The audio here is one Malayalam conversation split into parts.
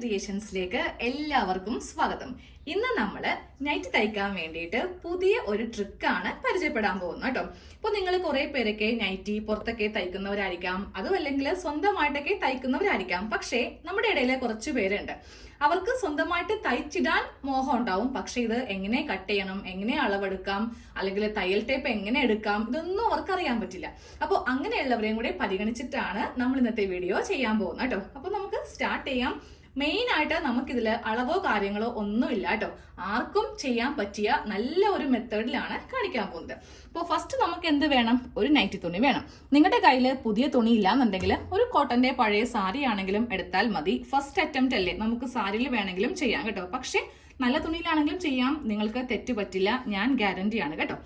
ക്രിയേഷൻസിലേക്ക് എല്ലാവർക്കും സ്വാഗതം. ഇന്ന് നമ്മൾ നൈറ്റ് തയ്ക്കാൻ വേണ്ടിയിട്ട് പുതിയ ഒരു ട്രിക്കാണ് പരിചയപ്പെടാൻ പോകുന്നത് കേട്ടോ. ഇപ്പൊ നിങ്ങൾ കുറെ പേരൊക്കെ നൈറ്റി പുറത്തൊക്കെ തയ്ക്കുന്നവരായിരിക്കാം, അതും അല്ലെങ്കിൽ സ്വന്തമായിട്ടൊക്കെ തയ്ക്കുന്നവരായിരിക്കാം. പക്ഷേ നമ്മുടെ ഇടയിലെ കുറച്ച് പേരുണ്ട്, അവർക്ക് സ്വന്തമായിട്ട് തയ്ച്ചിടാൻ മോഹം ഉണ്ടാവും. പക്ഷെ ഇത് എങ്ങനെ കട്ട് ചെയ്യണം, എങ്ങനെ അളവെടുക്കാം, അല്ലെങ്കിൽ തയ്യൽ ടേപ്പ് എങ്ങനെ എടുക്കാം, ഇതൊന്നും അവർക്ക് അറിയാൻ പറ്റില്ല. അപ്പോൾ അങ്ങനെയുള്ളവരെയും കൂടെ പരിഗണിച്ചിട്ടാണ് നമ്മൾ ഇന്നത്തെ വീഡിയോ ചെയ്യാൻ പോകുന്നത് കേട്ടോ. അപ്പൊ നമുക്ക് സ്റ്റാർട്ട് ചെയ്യാം. മെയിൻ ആയിട്ട് നമുക്കിതിൽ അളവോ കാര്യങ്ങളോ ഒന്നുമില്ല കേട്ടോ. ആർക്കും ചെയ്യാൻ പറ്റിയ നല്ല ഒരു മെത്തേഡിലാണ് കാണിക്കാൻ പോകുന്നത്. അപ്പോൾ ഫസ്റ്റ് നമുക്ക് എന്ത് വേണം? ഒരു നൈറ്റി തുണി വേണം. നിങ്ങളുടെ കയ്യിൽ പുതിയ തുണി ഇല്ലാന്നുണ്ടെങ്കിൽ ഒരു കോട്ടന്റെ പഴയ സാരി ആണെങ്കിലും എടുത്താൽ മതി. ഫസ്റ്റ് അറ്റംപ്റ്റ് അല്ലേ, നമുക്ക് സാരിയിൽ വേണമെങ്കിലും ചെയ്യാം കേട്ടോ. പക്ഷെ നല്ല തുണിയിലാണെങ്കിലും ചെയ്യാം, നിങ്ങൾക്ക് തെറ്റ് പറ്റില്ല, ഞാൻ ഗ്യാരണ്ടിയാണ് കേട്ടോ.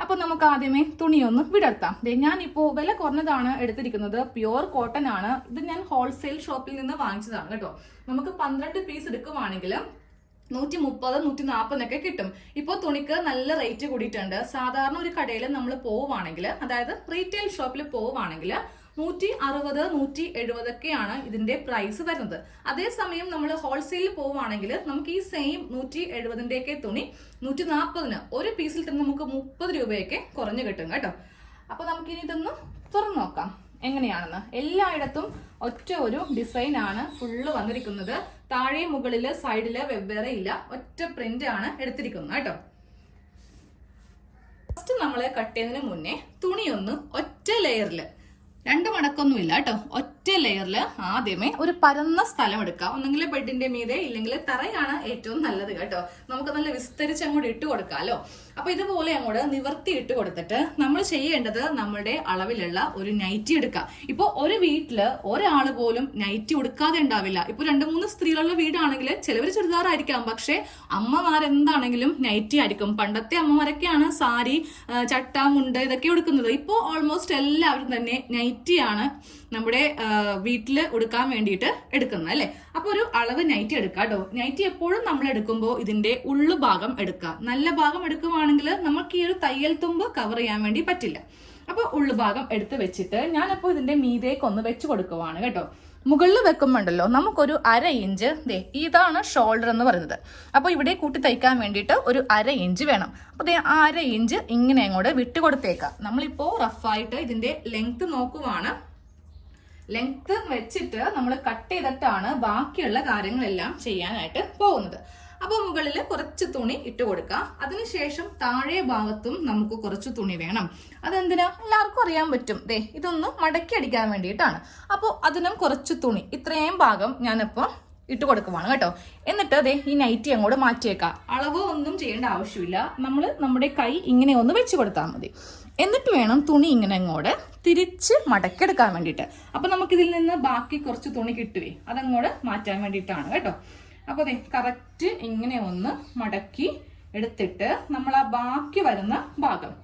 അപ്പൊ നമുക്ക് ആദ്യമേ തുണിയൊന്ന് വിടർത്താം. ഞാനിപ്പോ വില കുറഞ്ഞതാണ് എടുത്തിരിക്കുന്നത്, പ്യുവർ കോട്ടൺ ആണ്. ഇത് ഞാൻ ഹോൾസെയിൽ ഷോപ്പിൽ നിന്ന് വാങ്ങിച്ചതാണ് കേട്ടോ. നമുക്ക് 12 പീസ് എടുക്കുവാണെങ്കിൽ 130, 140 കിട്ടും. ഇപ്പോൾ തുണിക്ക് നല്ല റേറ്റ് കൂടിയിട്ടുണ്ട്. സാധാരണ ഒരു കടയിൽ നമ്മൾ പോവുകയാണെങ്കിൽ, അതായത് റീറ്റെയിൽ ഷോപ്പിൽ പോവുകയാണെങ്കിൽ 160, 170 ഇതിന്റെ പ്രൈസ് വരുന്നത്. അതേസമയം നമ്മൾ ഹോൾസെയിൽ പോവുകയാണെങ്കിൽ നമുക്ക് ഈ സെയിം 170 തുണി 140 ഒരു പീസിൽ തന്നെ നമുക്ക് 30 രൂപയൊക്കെ കുറഞ്ഞു കിട്ടും കേട്ടോ. അപ്പൊ നമുക്കിനി ഇതൊന്ന് തുറന്നു നോക്കാം എങ്ങനെയാണെന്ന്. എല്ലായിടത്തും ഒറ്റ ഒരു ഡിസൈൻ ആണ് ഫുള്ള് വന്നിരിക്കുന്നത്. താഴെ മുകളില് സൈഡില് വെവ്വേറെ ഇല്ല, ഒറ്റ പ്രിന്റ് ആണ് എടുത്തിരിക്കുന്നത് കേട്ടോ. ഫസ്റ്റ് നമ്മള് കട്ട് ചെയ്യുന്നതിന് മുന്നേ തുണിയൊന്ന് ഒറ്റ ലെയറില്, 2 മടക്കൊന്നുമില്ല കേട്ടോ, ഒറ്റ ലെയറില് ആദ്യമേ ഒരു പരന്ന സ്ഥലം എടുക്കുക. ഒന്നെങ്കിൽ ബെഡിന്റെ മീതെ, ഇല്ലെങ്കിൽ തറയാണ് ഏറ്റവും നല്ലത് കേട്ടോ. നമുക്ക് നല്ല വിസ്തരിച്ച് അങ്ങോട്ട് ഇട്ട് കൊടുക്കാമല്ലോ. അപ്പൊ ഇതുപോലെ അങ്ങോട്ട് നിവർത്തി ഇട്ട് കൊടുത്തിട്ട് നമ്മൾ ചെയ്യേണ്ടത് നമ്മുടെ അളവിലുള്ള ഒരു നൈറ്റി എടുക്കുക. ഇപ്പൊ ഒരു വീട്ടില് ഒരാള് പോലും നൈറ്റി ഉടുക്കാതെ ഉണ്ടാവില്ല. ഇപ്പൊ 2-3 സ്ത്രീകളുള്ള വീടാണെങ്കിൽ ചിലവർ ചുരിദാറായിരിക്കാം, പക്ഷെ അമ്മമാരെന്താണെങ്കിലും നൈറ്റി ആയിരിക്കും. പണ്ടത്തെ അമ്മമാരൊക്കെയാണ് സാരി, ചട്ട, മുണ്ട് ഇതൊക്കെ ഉടുക്കുന്നത്. ഇപ്പൊ ഓൾമോസ്റ്റ് എല്ലാവരും തന്നെ നൈറ്റിയാണ് നമ്മുടെ വീട്ടില് ഉടുക്കാൻ വേണ്ടിയിട്ട് എടുക്കുന്നത് അല്ലെ. അപ്പൊ ഒരു അളവ് നൈറ്റി എടുക്കുക കേട്ടോ. നൈറ്റി എപ്പോഴും നമ്മൾ എടുക്കുമ്പോൾ ഇതിന്റെ ഉള്ളു ഭാഗം എടുക്കുക. നല്ല ഭാഗം എടുക്കുവാണെങ്കിൽ നമുക്ക് ഈ ഒരു തയ്യൽ തുമ്പ് കവർ ചെയ്യാൻ വേണ്ടി പറ്റില്ല. അപ്പൊ ഉള്ളു ഭാഗം എടുത്ത് വെച്ചിട്ട് ഞാനപ്പോ ഇതിന്റെ മീതേക്ക് ഒന്ന് വെച്ച് കൊടുക്കുവാണ് കേട്ടോ. മുകളിൽ വെക്കുമ്പോണ്ടല്ലോ നമുക്കൊരു 1/2 ഇഞ്ച്, ഇതാണ് ഷോൾഡർ എന്ന് പറയുന്നത്. അപ്പൊ ഇവിടെ കൂട്ടി തയ്ക്കാൻ വേണ്ടിയിട്ട് ഒരു 1/2 ഇഞ്ച് വേണം. അപ്പൊ 1/2 ഇഞ്ച് ഇങ്ങനെ അങ്ങോട്ട് വിട്ട് കൊടുത്തേക്കാം. നമ്മളിപ്പോ റഫായിട്ട് ഇതിന്റെ ലെങ്ത് നോക്കുവാണ്. ലെങ്ത് വെച്ചിട്ട് നമ്മൾ കട്ട് ചെയ്തിട്ടാണ് ബാക്കിയുള്ള കാര്യങ്ങളെല്ലാം ചെയ്യാനായിട്ട് പോകുന്നത്. അപ്പൊ മുകളിൽ കുറച്ച് തുണി ഇട്ട് കൊടുക്കുക. അതിനുശേഷം താഴെ ഭാഗത്തും നമുക്ക് കുറച്ച് തുണി വേണം. അതെന്തിനാ? എല്ലാവർക്കും അറിയാൻ പറ്റും. ഇതൊന്ന് മടക്കി അടിക്കാൻ വേണ്ടിയിട്ടാണ്. അപ്പോൾ അതിനും കുറച്ച് തുണി, ഇത്രയും ഭാഗം ഞാനിപ്പോൾ ഇട്ട് കൊടുക്കുവാണ് കേട്ടോ. എന്നിട്ട് ഈ നൈറ്റി അങ്ങോട്ട് മാറ്റിയേക്കാം. അളവ് ഒന്നും ചെയ്യേണ്ട ആവശ്യമില്ല. നമ്മൾ നമ്മുടെ കൈ ഇങ്ങനെ ഒന്ന് വെച്ച് കൊടുത്താൽ മതി. എന്നിട്ട് വേണം തുണി ഇങ്ങനെ അങ്ങോട്ട് തിരിച്ച് മടക്കിയെടുക്കാൻ വേണ്ടിയിട്ട്. അപ്പൊ നമുക്കിതിൽ നിന്ന് ബാക്കി കുറച്ച് തുണി കിട്ടുവേ, അതങ്ങോട്ട് മാറ്റാൻ വേണ്ടിയിട്ടാണ് കേട്ടോ. അപ്പൊ കറക്റ്റ് ഇങ്ങനെ ഒന്ന് മടക്കി എടുത്തിട്ട് നമ്മൾ ആ ബാക്കി വരുന്ന ഭാഗം,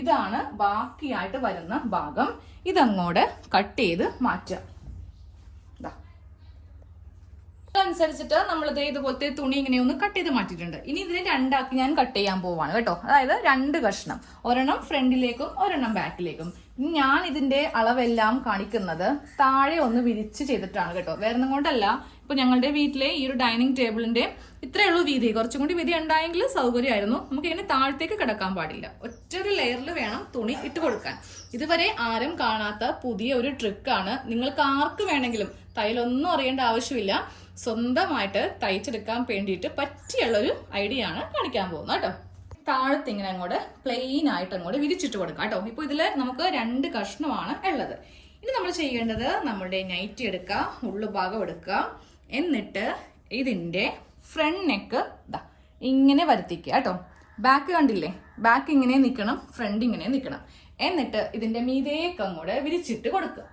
ഇതാണ് ബാക്കിയായിട്ട് വരുന്ന ഭാഗം, ഇതങ്ങോട്ട് കട്ട് ചെയ്ത് മാറ്റാം. അനുസരിച്ചിട്ട് നമ്മൾ ഇതുപോലത്തെ തുണി ഇങ്ങനെ ഒന്ന് കട്ട് ചെയ്ത് മാറ്റിയിട്ടുണ്ട്. ഇനി ഇതിനെ 2 ആക്കി ഞാൻ കട്ട് ചെയ്യാൻ പോവാണ് കേട്ടോ. അതായത് 2 കഷ്ണം, ഒരെണ്ണം ഫ്രണ്ടിലേക്കും ഒരെണ്ണം ബാക്കിലേക്കും. ഞാൻ ഇതിന്റെ അളവെല്ലാം കാണിക്കുന്നത് താഴെ ഒന്ന് വിരിച്ച് ചെയ്തിട്ടാണ് കേട്ടോ. വേറൊന്നും കൊണ്ടല്ല. ഇപ്പൊ ഞങ്ങളുടെ വീട്ടിലെ ഈ ഒരു ഡൈനിങ് ടേബിളിന്റെ ഇത്രയുള്ളൂ വീതി. കുറച്ചും കൂടി വീതി ഉണ്ടായെങ്കിൽ സൗകര്യമായിരുന്നു. നമുക്ക് ഇങ്ങനെ താഴത്തേക്ക് കിടക്കാൻ പാടില്ല. ഒറ്റൊരു ലെയറിൽ വേണം തുണി ഇട്ട് കൊടുക്കാൻ. ഇതുവരെ ആരും കാണാത്ത പുതിയ ഒരു ട്രിക്കാണ്. നിങ്ങൾക്ക് ആർക്ക് വേണമെങ്കിലും തയ്യലൊന്നും അറിയേണ്ട ആവശ്യമില്ല, സ്വന്തമായിട്ട് തയ്ച്ചെടുക്കാൻ വേണ്ടിയിട്ട് പറ്റിയുള്ളൊരു ഐഡിയ ആണ് കാണിക്കാൻ പോകുന്നത് കേട്ടോ. താഴത്ത് ഇങ്ങനെ അങ്ങോട്ട് പ്ലെയിൻ ആയിട്ട് അങ്ങോട്ട് വിരിച്ചിട്ട് കൊടുക്കാം കേട്ടോ. ഇപ്പൊ ഇതില് നമുക്ക് 2 കഷ്ണമാണ് ഉള്ളത്. ഇനി നമ്മൾ ചെയ്യേണ്ടത് നമ്മുടെ നൈറ്റി എടുക്കുക, ഉള്ളുഭാഗം എടുക്കുക, എന്നിട്ട് ഇതിന്റെ ഫ്രണ്ട് നെക്ക് ഇങ്ങനെ വരുത്തിക്കുക കേട്ടോ. ബാക്ക് കണ്ടില്ലേ, ബാക്ക് ഇങ്ങനെ നിൽക്കണം, ഫ്രണ്ട് ഇങ്ങനെ നിൽക്കണം. എന്നിട്ട് ഇതിന്റെ മീതേക്ക് അങ്ങോട്ട് വിരിച്ചിട്ട് കൊടുക്കുക.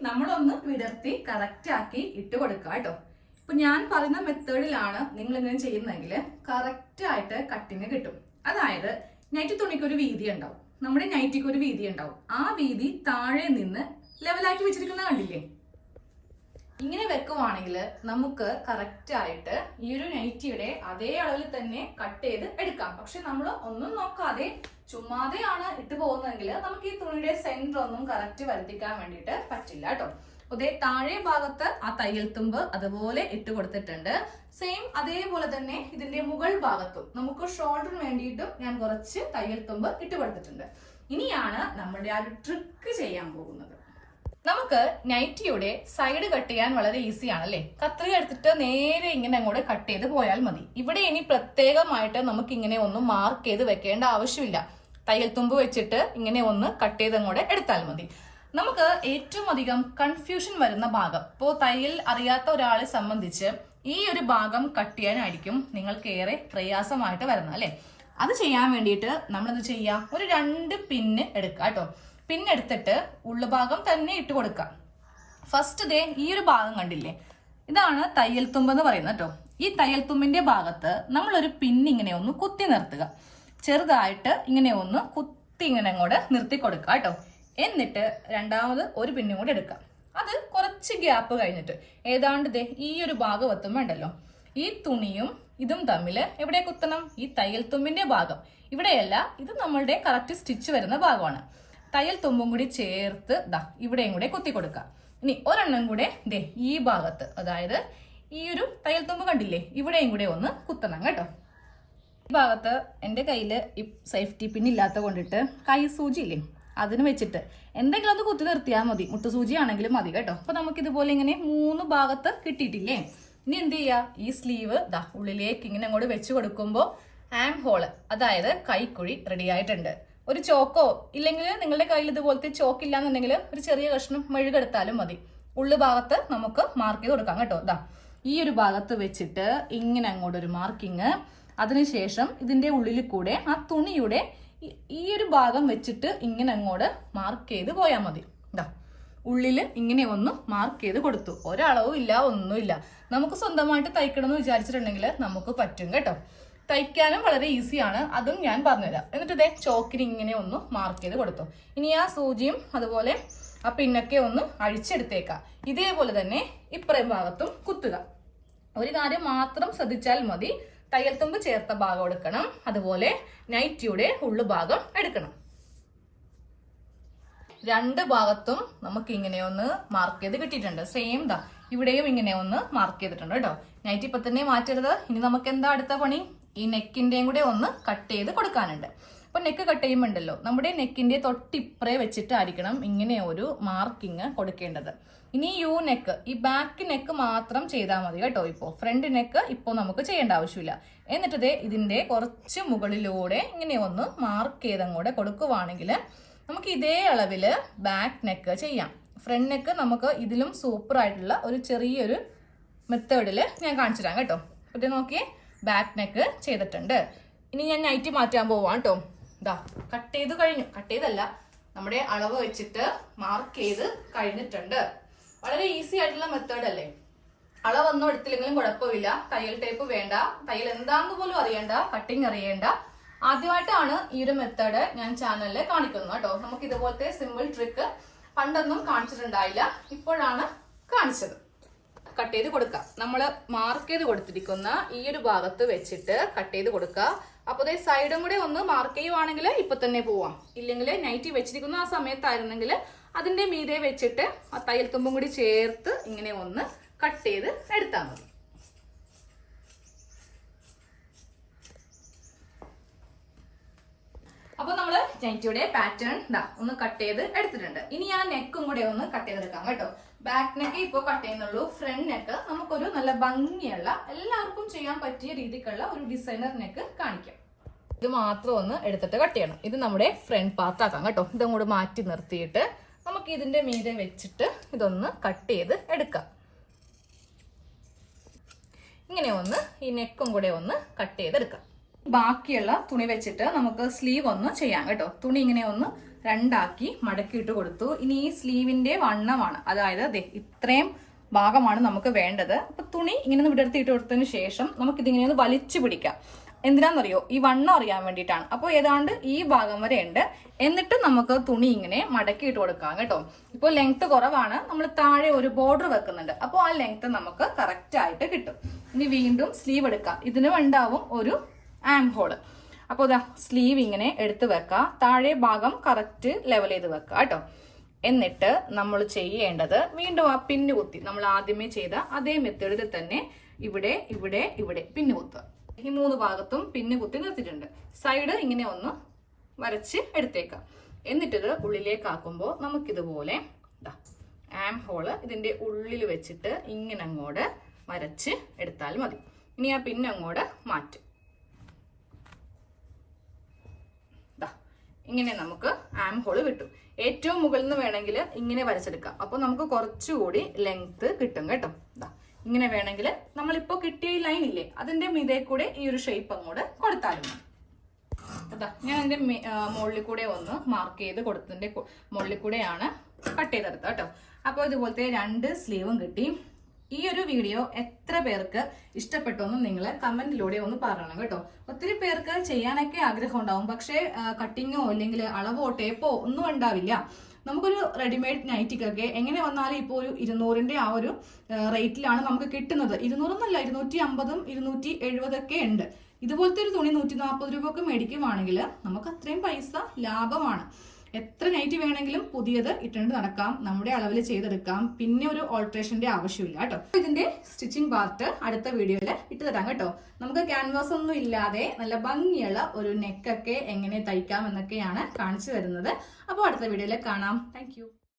നമ്മളൊന്ന് വിടർത്തി കറക്റ്റ് ആക്കി ഇട്ട് കൊടുക്കുക കേട്ടോ. ഇപ്പൊ ഞാൻ പറയുന്ന മെത്തേഡിലാണ് നിങ്ങൾ ഇങ്ങനെ ചെയ്യുന്നതെങ്കിൽ കറക്റ്റ് ആയിട്ട് കട്ടിങ് കിട്ടും. അതായത് നൈറ്റി തുണിക്ക് ഒരു വീതി ഉണ്ടാവും, നമ്മുടെ നൈറ്റിക്ക് ഒരു വീതി ഉണ്ടാവും. ആ വീതി താഴെ നിന്ന് ലെവലാക്കി വെച്ചിരിക്കുന്ന കണ്ടില്ലേ. ഇങ്ങനെ വെക്കുവാണെങ്കിൽ നമുക്ക് കറക്റ്റ് ആയിട്ട് ഈ ഒരു നൈറ്റിയുടെ അതേ അളവിൽ തന്നെ കട്ട് ചെയ്ത് എടുക്കാം. പക്ഷെ നമ്മൾ ഒന്നും നോക്കാതെ ചുമ്മാതെയാണ് ഇട്ട് പോകുന്നതെങ്കിൽ നമുക്ക് ഈ തുണിയുടെ സെന്റർ ഒന്നും കറക്റ്റ് വരുത്തിക്കാൻ വേണ്ടിയിട്ട് പറ്റില്ല കേട്ടോ. അതേ താഴെ ഭാഗത്ത് ആ തയ്യൽ തുമ്പ് അതുപോലെ ഇട്ട് കൊടുത്തിട്ടുണ്ട്. സെയിം അതേപോലെ തന്നെ ഇതിന്റെ മുകൾ ഭാഗത്തും നമുക്ക് ഷോൾഡറിന് വേണ്ടിയിട്ടും ഞാൻ കുറച്ച് തയ്യൽ തുമ്പ് ഇട്ട് കൊടുത്തിട്ടുണ്ട്. ഇനിയാണ് നമ്മുടെ ആ ഒരു ട്രിക്ക് ചെയ്യാൻ പോകുന്നത്. നമുക്ക് നൈറ്റിയുടെ സൈഡ് കട്ട് ചെയ്യാൻ വളരെ ഈസി ആണല്ലേ. കത്രിക എടുത്തിട്ട് നേരെ ഇങ്ങനെ അങ്ങോട്ട് കട്ട് ചെയ്ത് പോയാൽ മതി. ഇവിടെ ഇനി പ്രത്യേകമായിട്ട് നമുക്ക് ഇങ്ങനെ ഒന്ന് മാർക്ക് ചെയ്ത് വെക്കേണ്ട ആവശ്യമില്ല. തയ്യൽ തുമ്പ് വെച്ചിട്ട് ഇങ്ങനെ ഒന്ന് കട്ട് ചെയ്ത് അങ്ങോട്ട് എടുത്താൽ മതി. നമുക്ക് ഏറ്റവും അധികം കൺഫ്യൂഷൻ വരുന്ന ഭാഗം, ഇപ്പോൾ തയ്യൽ അറിയാത്ത ഒരാളെ സംബന്ധിച്ച് ഈ ഒരു ഭാഗം കട്ട് ചെയ്യാനായിരിക്കും നിങ്ങൾക്ക് ഏറെ പ്രയാസമായിട്ട് വരുന്നത് അല്ലെ. അത് ചെയ്യാൻ വേണ്ടിയിട്ട് നമ്മളെന്ത് ചെയ്യാം, ഒരു 2 പിന്ന് എടുക്കുക കേട്ടോ. പിന്നെടുത്തിട്ട് ഉള്ളുഭാഗം തന്നെ ഇട്ട് കൊടുക്കാം. ഫസ്റ്റ് ദേ ഈ ഒരു ഭാഗം കണ്ടില്ലേ, ഇതാണ് തയ്യൽ തുമ്പ് എന്ന് പറയുന്നത് കേട്ടോ. ഈ തയ്യൽ തുമ്പിന്റെ ഭാഗത്ത് നമ്മളൊരു പിന്നിങ്ങനെ ഒന്ന് കുത്തി നിർത്തുക. ചെറുതായിട്ട് ഇങ്ങനെ ഒന്ന് കുത്തി ഇങ്ങനെ അങ്ങോട്ട് നിർത്തി കൊടുക്കുക കേട്ടോ. എന്നിട്ട് രണ്ടാമത് ഒരു പിന്നും കൂടെ എടുക്കാം. അത് കുറച്ച് ഗ്യാപ്പ് കഴിഞ്ഞിട്ട് ഏതാണ്ട് ദേ ഈ ഒരു ഭാഗം എത്തുമ്പോൾ ഉണ്ടല്ലോ, ഈ തുണിയും ഇതും തമ്മിൽ എവിടെ കുത്തണം, ഈ തയ്യൽ തുമ്പിന്റെ ഭാഗം ഇവിടെയല്ല, ഇത് നമ്മളുടെ കറക്റ്റ് സ്റ്റിച്ച് വരുന്ന ഭാഗമാണ്. തയ്യൽ തുമ്പും കൂടി ചേർത്ത് ദാ ഇവിടെയും കൂടെ കുത്തി കൊടുക്കുക. ഇനി ഒരെണ്ണം കൂടെ ദേ ഈ ഭാഗത്ത്, അതായത് ഈ ഒരു തയ്യൽ തുമ്പ് കണ്ടില്ലേ, ഇവിടെയും കൂടെ ഒന്ന് കുത്തണം കേട്ടോ. ഈ ഭാഗത്ത് എൻ്റെ കയ്യിൽ ഈ സേഫ്റ്റി പിൻ ഇല്ലാത്ത കൊണ്ടിട്ട് കൈ സൂചി ഇല്ലേ, അതിന് വെച്ചിട്ട് എന്തെങ്കിലും ഒന്ന് കുത്തി നിർത്തിയാൽ മതി. മുട്ടുസൂചി ആണെങ്കിലും മതി കേട്ടോ. അപ്പൊ നമുക്ക് ഇതുപോലെ ഇങ്ങനെ 3 ഭാഗത്ത് കിട്ടിയിട്ടില്ലേ. ഇനി എന്ത് ചെയ്യുക, ഈ സ്ലീവ് ദാ ഉള്ളിലേക്ക് ഇങ്ങനെ അങ്ങോട്ട് വെച്ച് കൊടുക്കുമ്പോൾ ആം ഹോള്, അതായത് കൈക്കുഴി റെഡി ആയിട്ടുണ്ട്. ഒരു ചോക്കോ ഇല്ലെങ്കിൽ നിങ്ങളുടെ കയ്യിൽ ഇതുപോലത്തെ ചോക്ക് ഇല്ലാന്നുണ്ടെങ്കിൽ ഒരു ചെറിയ കഷ്ണം മെഴുകെടുത്താലും മതി. ഉള്ളു ഭാഗത്ത് നമുക്ക് മാർക്ക് ചെയ്ത് കൊടുക്കാം കേട്ടോ. ദാ ഈ ഒരു ഭാഗത്ത് വെച്ചിട്ട് ഇങ്ങനെ അങ്ങോട്ട് ഒരു മാർക്കിങ്, അതിനുശേഷം ഇതിന്റെ ഉള്ളിൽ കൂടെ ആ തുണിയുടെ ഈ ഒരു ഭാഗം വെച്ചിട്ട് ഇങ്ങനെ അങ്ങോട്ട് മാർക്ക് ചെയ്ത് പോയാൽ മതി. ദാ ഉള്ളിൽ ഇങ്ങനെ ഒന്ന് മാർക്ക് ചെയ്ത് കൊടുത്തു. ഒരളവും ഇല്ല, ഒന്നുമില്ല. നമുക്ക് സ്വന്തമായിട്ട് തയ്ക്കണം എന്ന് വിചാരിച്ചിട്ടുണ്ടെങ്കിൽ നമുക്ക് പറ്റും കേട്ടോ. തയ്ക്കാനും വളരെ ഈസിയാണ്, അതും ഞാൻ പറഞ്ഞുതരാം. എന്നിട്ട് ഇതേ ചോക്കിന് ഇങ്ങനെ ഒന്ന് മാർക്ക് ചെയ്ത് കൊടുത്തു. ഇനി ആ സൂചിയും അതുപോലെ ആ പിന്നൊക്കെ ഒന്ന് അഴിച്ചെടുത്തേക്കാം. ഇതേപോലെ തന്നെ ഇപ്പുറം ഭാഗത്തും കുത്തുക. ഒരു കാര്യം മാത്രം ശ്രദ്ധിച്ചാൽ മതി, തയ്യൽ തുമ്പ് ചേർത്ത ഭാഗം എടുക്കണം, അതുപോലെ നൈറ്റിയുടെ ഉള്ളു ഭാഗം എടുക്കണം. 2 ഭാഗത്തും നമുക്ക് ഇങ്ങനെ ഒന്ന് മാർക്ക് ചെയ്ത് കിട്ടിയിട്ടുണ്ട്. സെയിം ദാ ഇവിടെയും ഇങ്ങനെ ഒന്ന് മാർക്ക് ചെയ്തിട്ടുണ്ട് കേട്ടോ. നൈറ്റി ഇപ്പൊ തന്നെ മാറ്റരുത്. ഇനി നമുക്ക് എന്താ അടുത്ത പണി, ഈ നെക്കിന്റെയും കൂടെ ഒന്ന് കട്ട് ചെയ്ത് കൊടുക്കാനുണ്ട്. അപ്പൊ നെക്ക് കട്ട് ചെയ്യുമ്പോൾ ഉണ്ടല്ലോ, നമ്മുടെ നെക്കിന്റെ തൊട്ടിപ്പറേ വെച്ചിട്ടായിരിക്കണം ഇങ്ങനെ ഒരു മാർക്കിങ് കൊടുക്കേണ്ടത്. ഇനി യു നെക്ക്, ഈ ബാക്ക് നെക്ക് മാത്രം ചെയ്താൽ മതി കേട്ടോ. ഇപ്പോൾ ഫ്രണ്ട് നെക്ക് ഇപ്പോൾ നമുക്ക് ചെയ്യേണ്ട ആവശ്യമില്ല. എന്നിട്ട് ദേ ഇതിന്റെ കുറച്ച് മുകളിലൂടെ ഇങ്ങനെ ഒന്ന് മാർക്ക് ചെയ്തങ്ങോടെ കൊടുക്കുവാണെങ്കിൽ നമുക്ക് ഇതേ അളവില് ബാക്ക് നെക്ക് ചെയ്യാം. ഫ്രണ്ട് നെക്ക് നമുക്ക് ഇതിലും സൂപ്പർ ആയിട്ടുള്ള ഒരു ചെറിയൊരു മെത്തേഡിൽ ഞാൻ കാണിച്ചു തരാം കേട്ടോ. ഇത് നോക്കിയേ, ബാക്ക് നെക്ക് ചെയ്തിട്ടുണ്ട്. ഇനി ഞാൻ നൈറ്റി മാറ്റാൻ പോവാം കേട്ടോ. ഇതാ കട്ട് ചെയ്ത് കഴിഞ്ഞു, കട്ട് ചെയ്തല്ല, നമ്മുടെ അളവ് വെച്ചിട്ട് മാർക്ക് ചെയ്ത് കഴിഞ്ഞിട്ടുണ്ട്. വളരെ ഈസി ആയിട്ടുള്ള മെത്തേഡ് അല്ലേ. അളവൊന്നും എടുത്തില്ലെങ്കിലും കുഴപ്പമില്ല. തയ്യൽ ടേപ്പ് വേണ്ട, തയ്യൽ എന്താന്ന് പോലും അറിയണ്ട, കട്ടിങ് അറിയണ്ട. ആദ്യമായിട്ടാണ് ഈ ഒരു മെത്തേഡ് ഞാൻ ചാനലിൽ കാണിക്കുന്നത് കേട്ടോ. നമുക്ക് ഇതുപോലത്തെ സിമ്പിൾ ട്രിക്ക് പണ്ടൊന്നും കാണിച്ചിട്ടുണ്ടായില്ല, ഇപ്പോഴാണ് കാണിച്ചത്. കട്ട് ചെയ്ത് കൊടുക്കുക. നമ്മൾ മാർക്ക് ചെയ്ത് കൊടുത്തിരിക്കുന്ന ഈ ഒരു ഭാഗത്ത് വെച്ചിട്ട് കട്ട് ചെയ്ത് കൊടുക്കുക. അപ്പോൾ അതേ സൈഡും കൂടെ ഒന്ന് മാർക്ക് ചെയ്യുവാണെങ്കിൽ ഇപ്പൊ തന്നെ പോവാം. ഇല്ലെങ്കിൽ നൈറ്റി വെച്ചിരിക്കുന്ന ആ സമയത്തായിരുന്നെങ്കിൽ അതിന്റെ മീതെ വെച്ചിട്ട് ആ തയ്യൽ തുമ്പും കൂടി ചേർത്ത് ഇങ്ങനെ ഒന്ന് കട്ട് ചെയ്ത് എടുത്താൽ മതി. അപ്പൊ നമ്മള് നൈറ്റിയുടെ പാറ്റേൺ ഒന്ന് കട്ട് ചെയ്ത് എടുത്തിട്ടുണ്ട്. ഇനി ആ നെക്കും കൂടെ ഒന്ന് കട്ട് ചെയ്തെടുക്കാം കേട്ടോ. ബാക്ക് നെക്ക് ഇപ്പൊ കട്ട് ചെയ്യുന്നുള്ളൂ. ഫ്രണ്ട് നെക്ക് നമുക്കൊരു നല്ല ഭംഗിയുള്ള എല്ലാവർക്കും ചെയ്യാൻ പറ്റിയ രീതിക്കുള്ള ഒരു ഡിസൈനർ നെക്ക് കാണിക്കാം. ഇത് മാത്രം ഒന്ന് എടുത്തിട്ട് കട്ട് ചെയ്യണം. ഇത് നമ്മുടെ ഫ്രണ്ട് പാർട്ട് ആക്കാം കേട്ടോ. ഇതും കൂടെ മാറ്റി നിർത്തിയിട്ട് നമുക്ക് ഇതിന്റെ മീതെ വെച്ചിട്ട് ഇതൊന്ന് കട്ട് ചെയ്ത് എടുക്കാം. ഇങ്ങനെ ഒന്ന് ഈ നെക്കും കൂടെ ഒന്ന് കട്ട് ചെയ്തെടുക്കാം. ബാക്കിയുള്ള തുണി വെച്ചിട്ട് നമുക്ക് സ്ലീവ് ഒന്ന് ചെയ്യാം കേട്ടോ. തുണി ഇങ്ങനെ ഒന്ന് 2 ആക്കി മടക്കിയിട്ട് കൊടുത്തു. ഇനി ഈ സ്ലീവിന്റെ വണ്ണമാണ്, അതായത് ഇത്രയും ഭാഗമാണ് നമുക്ക് വേണ്ടത്. അപ്പൊ തുണി ഇങ്ങനെ ഒന്ന് വിടർത്തിയിട്ട് കൊടുത്തതിന് ശേഷം നമുക്ക് ഇതിങ്ങനെ ഒന്ന് വലിച്ചു പിടിക്കാം. എന്തിനാണെന്നറിയോ, ഈ വണ്ണം അറിയാൻ വേണ്ടിയിട്ടാണ്. അപ്പോൾ ഏതാണ്ട് ഈ ഭാഗം വരെ ഉണ്ട്. എന്നിട്ട് നമുക്ക് തുണി ഇങ്ങനെ മടക്കിയിട്ട് കൊടുക്കാം കേട്ടോ. ഇപ്പോൾ ലെങ്ത് കുറവാണ്, നമ്മൾ താഴെ ഒരു ബോർഡർ വെക്കുന്നുണ്ട്. അപ്പോൾ ആ ലെങ്ത് നമുക്ക് കറക്റ്റ് ആയിട്ട് കിട്ടും. ഇനി വീണ്ടും സ്ലീവ് എടുക്കാം. ഇതിന് ഉണ്ടാവും ഒരു ആം ഹോള്. അപ്പോൾ ഇതാ സ്ലീവ് ഇങ്ങനെ എടുത്ത് വെക്കാം. താഴെ ഭാഗം കറക്റ്റ് ലെവൽ ചെയ്ത് വെക്കാം കേട്ടോ. എന്നിട്ട് നമ്മൾ ചെയ്യേണ്ടത് വീണ്ടും ആ പിന്ന് കുത്തി നമ്മൾ ആദ്യമേ ചെയ്ത അതേ മെത്തേഡിൽ തന്നെ ഇവിടെ ഇവിടെ ഇവിടെ പിന്ന് കുത്തുക. ഈ 3 ഭാഗത്തും പിന്ന് കുത്തി നിർത്തിയിട്ടുണ്ട്. സൈഡ് ഇങ്ങനെ ഒന്ന് വരച്ച് എടുത്തേക്കാം. എന്നിട്ടിത് ഉള്ളിലേക്ക് ആക്കുമ്പോൾ നമുക്കിതുപോലെ ആം ഹോള് ഇതിന്റെ ഉള്ളിൽ വെച്ചിട്ട് ഇങ്ങനെ അങ്ങോട്ട് വരച്ച് എടുത്താൽ മതി. ഇനി ആ പിന്ന് അങ്ങോട്ട് മാറ്റും. ഇങ്ങനെ നമുക്ക് ആം ഹോള് കിട്ടും. ഏറ്റവും മുകളിൽ നിന്ന് വേണമെങ്കിൽ ഇങ്ങനെ വരച്ചെടുക്കാം. അപ്പൊ നമുക്ക് കുറച്ചുകൂടി ലെങ്ത് കിട്ടും കേട്ടോ. ഇങ്ങനെ വേണമെങ്കിൽ നമ്മളിപ്പോ കിട്ടിയ ഈ ലൈൻ ഇല്ലേ അതിന്റെ മീതെ കൂടെ ഈ ഒരു ഷേപ്പ് അങ്ങോട്ട് കൊടുത്താലും ഞാൻ അതിന്റെ മുകളിൽ കൂടെ ഒന്ന് മാർക്ക് ചെയ്ത് കൊടുത്തതിന്റെ മുകളിൽ കൂടെയാണ് കട്ട് ചെയ്തെടുത്തത് കേട്ടോ. അപ്പോൾ ഇതുപോലത്തെ 2 സ്ലീവും കിട്ടി. ഈ ഒരു വീഡിയോ എത്ര പേർക്ക് ഇഷ്ടപ്പെട്ടു എന്ന് നിങ്ങൾ കമന്റിലൂടെ ഒന്ന് പറയണം കേട്ടോ. ഒത്തിരി പേർക്ക് ചെയ്യാനൊക്കെ ആഗ്രഹം ഉണ്ടാവും, പക്ഷേ കട്ടിങ്ങോ അല്ലെങ്കിൽ അളവോ ടേപ്പോ ഒന്നും ഉണ്ടാവില്ല. നമുക്കൊരു റെഡിമെയ്ഡ് നൈറ്റിക്കൊക്കെ എങ്ങനെ വന്നാലും ഇപ്പോൾ ഒരു 200ന്റെ ആ ഒരു റേറ്റിലാണ് നമുക്ക് കിട്ടുന്നത്. 200 250 270 ഒക്കെ ഉണ്ട്. ഇതുപോലത്തെ ഒരു തുണി 140 രൂപക്ക് മേടിക്കുവാണെങ്കിൽ നമുക്ക് അത്രയും പൈസ ലാഭമാണ്. എത്ര നൈറ്റി വേണമെങ്കിലും പുതിയത് ഇട്ടുകൊണ്ട് നടക്കാം, നമ്മുടെ അളവിൽ ചെയ്തെടുക്കാം. പിന്നെ ഒരു ഓൾട്രേഷന്റെ ആവശ്യമില്ല കേട്ടോ. ഇതിന്റെ സ്റ്റിച്ചിങ് പാർട്ട് അടുത്ത വീഡിയോയിൽ ഇട്ട് തരാം കേട്ടോ. നമുക്ക് ക്യാൻവാസ് ഒന്നും ഇല്ലാതെ നല്ല ഭംഗിയുള്ള ഒരു നെക്കൊക്കെ എങ്ങനെ തയ്ക്കാം എന്നൊക്കെയാണ് കാണിച്ചു തരുന്നത്. അപ്പോൾ അടുത്ത വീഡിയോയിൽ കാണാം. താങ്ക്